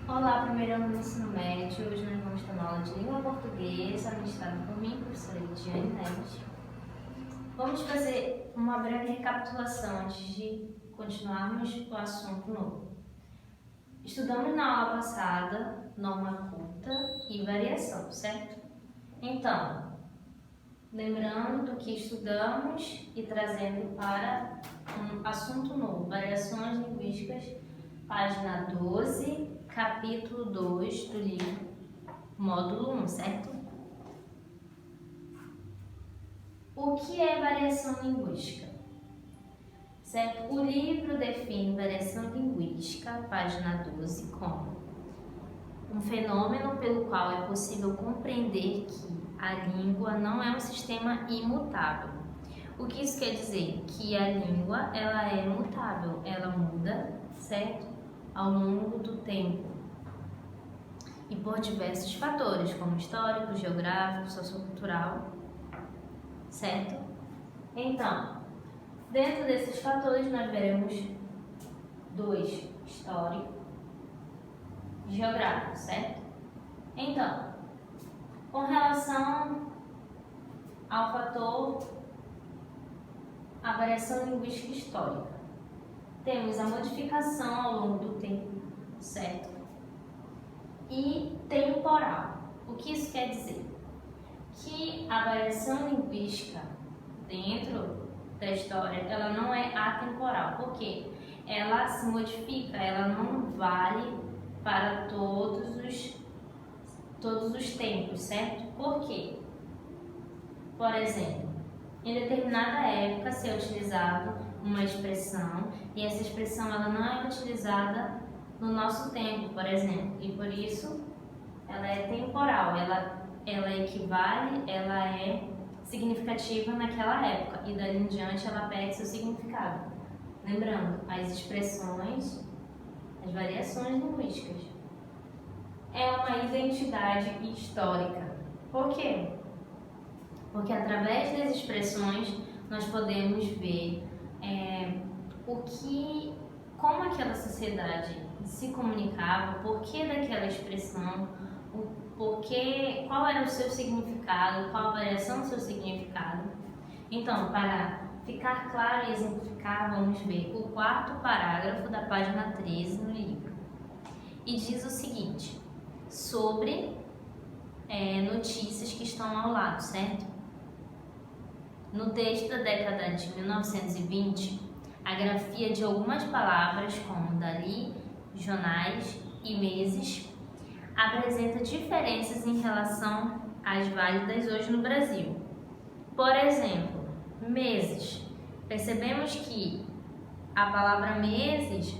Olá, primeiro ano do ensino médio. Hoje nós vamos ter uma aula de língua portuguesa, ministrada por mim, professora Lidiane Neves. Vamos fazer uma breve recapitulação antes de continuarmos o assunto novo. Estudamos na aula passada norma culta e variação, certo? Então, lembrando do que estudamos e trazendo para um assunto novo, variações linguísticas, página 12, capítulo 2 do livro, módulo 1, certo? O que é variação linguística? Certo? O livro define variação linguística, página 12, como um fenômeno pelo qual é possível compreender que a língua não é um sistema imutável. O que isso quer dizer? Que a língua ela é mutável, ela muda, certo? Ao longo do tempo e por diversos fatores, como histórico, geográfico, sociocultural, certo? Então, dentro desses fatores nós veremos dois, histórico e geográfico, certo? Então, com relação ao fator, a variação linguística histórica, temos a modificação ao longo do tempo, certo? E temporal. O que isso quer dizer? Que a variação linguística dentro da história, ela não é atemporal. Por quê? Ela se modifica, ela não vale para todos os tempos, certo? Por quê? Por exemplo, em determinada época se é utilizado uma expressão e essa expressão ela não é utilizada no nosso tempo, por exemplo, e por isso ela é temporal, ela equivale, ela é significativa naquela época e dali em diante ela perde seu significado. Lembrando, as expressões, as variações linguísticas é uma identidade histórica. Por quê? Porque através das expressões nós podemos ver como aquela sociedade se comunicava, por que daquela expressão, qual era o seu significado, qual a variação do seu significado. Então, para ficar claro e exemplificar, vamos ver o quarto parágrafo da página 13 no livro. E diz o seguinte, sobre notícias que estão ao lado, certo? No texto da década de 1920, a grafia de algumas palavras, como dali, jornais e meses, apresenta diferenças em relação às válidas hoje no Brasil. Por exemplo, meses. Percebemos que a palavra meses,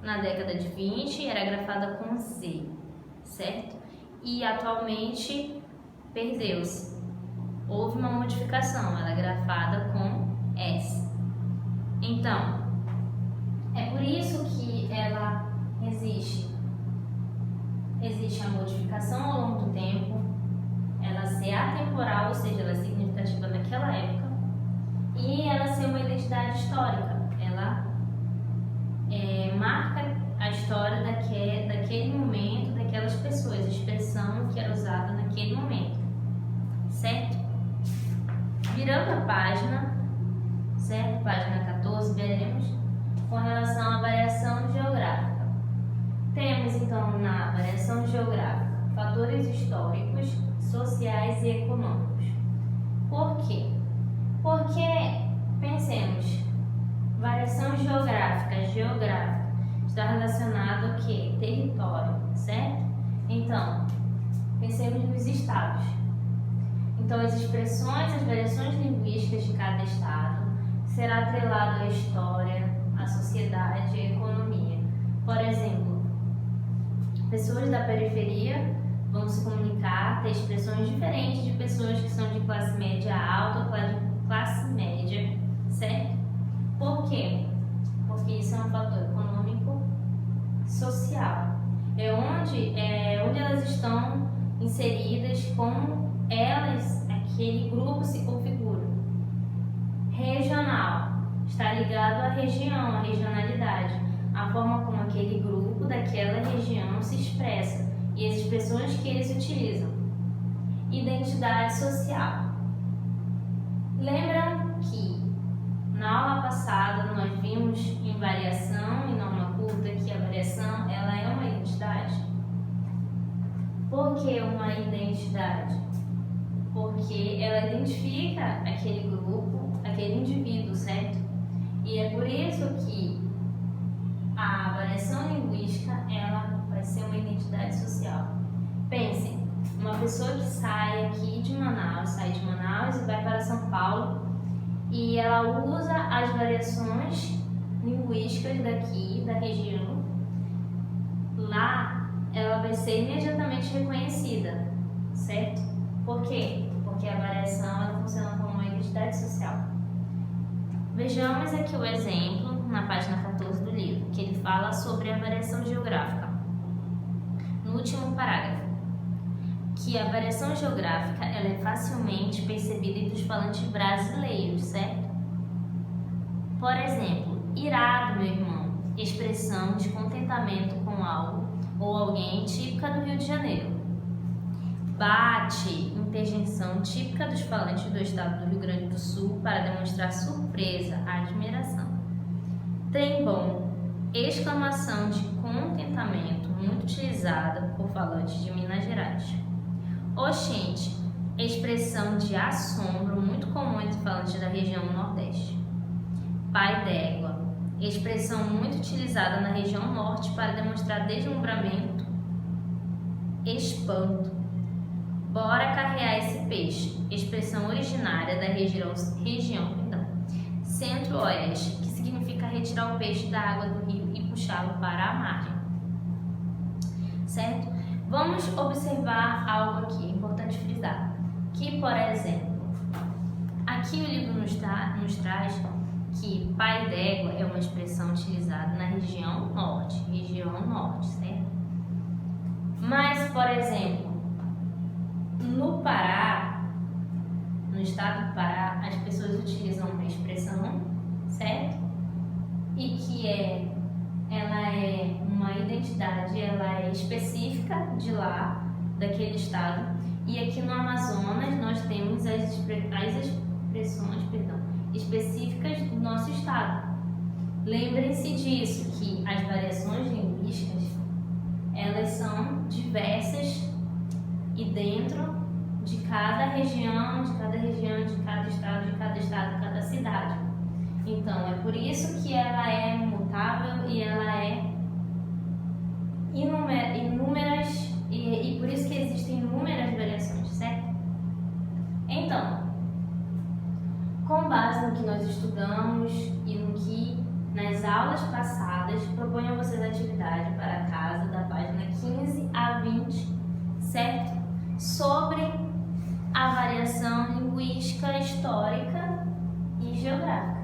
na década de 20, era grafada com Z, certo? E atualmente perdeu-se. Houve uma modificação, ela é grafada com S. Então, é por isso que ela existe a modificação ao longo do tempo, ela ser atemporal, ou seja, ela é significativa naquela época, e ela ser uma identidade histórica, ela marca a história daquele momento, daquelas pessoas, a expressão que era usada naquele momento, certo? Virando a página, certo? Página 14, veremos com relação à variação geográfica. Temos então na variação geográfica fatores históricos, sociais e econômicos. Por quê? Porque, pensemos, variação geográfica está relacionado ao quê? Território, certo? Então, pensemos nos estados. Então, as expressões, as variações linguísticas de cada estado será atrelado à história, à sociedade e à economia. Por exemplo, pessoas da periferia vão se comunicar, ter expressões diferentes de pessoas que são de classe média alta ou classe média, certo? Por quê? Porque isso é um fator econômico social. É onde elas estão inseridas, como aquele grupo se configura. Regional, está ligado à região, à regionalidade, a forma como aquele grupo daquela região região se expressa e as expressões que eles utilizam. Identidade social. Lembram que na aula passada nós vimos em variação e norma curta que a variação ela é uma identidade? Por que uma identidade? Porque ela identifica aquele grupo, aquele indivíduo, certo? E é por isso que a variação linguística ela vai ser uma identidade social. Pensem, uma pessoa que sai de Manaus e vai para São Paulo e ela usa as variações linguísticas daqui, da região, lá ela vai ser imediatamente reconhecida, certo? Por quê? Porque a variação ela funciona como uma identidade social. Vejamos aqui o exemplo na página 14 do livro, que ele fala sobre a variação geográfica. No último parágrafo, que a variação geográfica ela é facilmente percebida entre os falantes brasileiros, certo? Por exemplo, irado, meu irmão, expressão de contentamento com algo ou alguém típica do Rio de Janeiro. Bate, interjeição típica dos falantes do estado do Rio Grande do Sul para demonstrar surpresa, admiração. Trem bom, exclamação de contentamento muito utilizada por falantes de Minas Gerais. Oxente, expressão de assombro muito comum entre falantes da região Nordeste. Pai d'égua, expressão muito utilizada na região Norte para demonstrar deslumbramento, espanto. Bora carrear esse peixe, expressão originária da região Centro-Oeste, que significa retirar o peixe da água do rio e puxá-lo para a margem. Certo? Vamos observar algo aqui, importante frisar, que, por exemplo, aqui o livro nos traz que pai d'égua é uma expressão utilizada na região norte, certo? Mas, por exemplo, no Pará, no estado do Pará, as pessoas utilizam uma expressão, certo? E que ela é uma identidade, ela é específica de lá, daquele estado. E aqui no Amazonas nós temos as expressões, específicas do nosso estado. Lembrem-se disso, que as variações linguísticas, elas são diversas e dentro de cada região, de cada estado, de cada cidade. Então, é por isso que ela é mutável e ela é inúmeras, e por isso que existem inúmeras variações, certo? Então, com base no que nós estudamos e no que nas aulas passadas, proponho a vocês a atividade para casa da página 15 a 20, certo? Sobre a variação linguística, histórica e geográfica.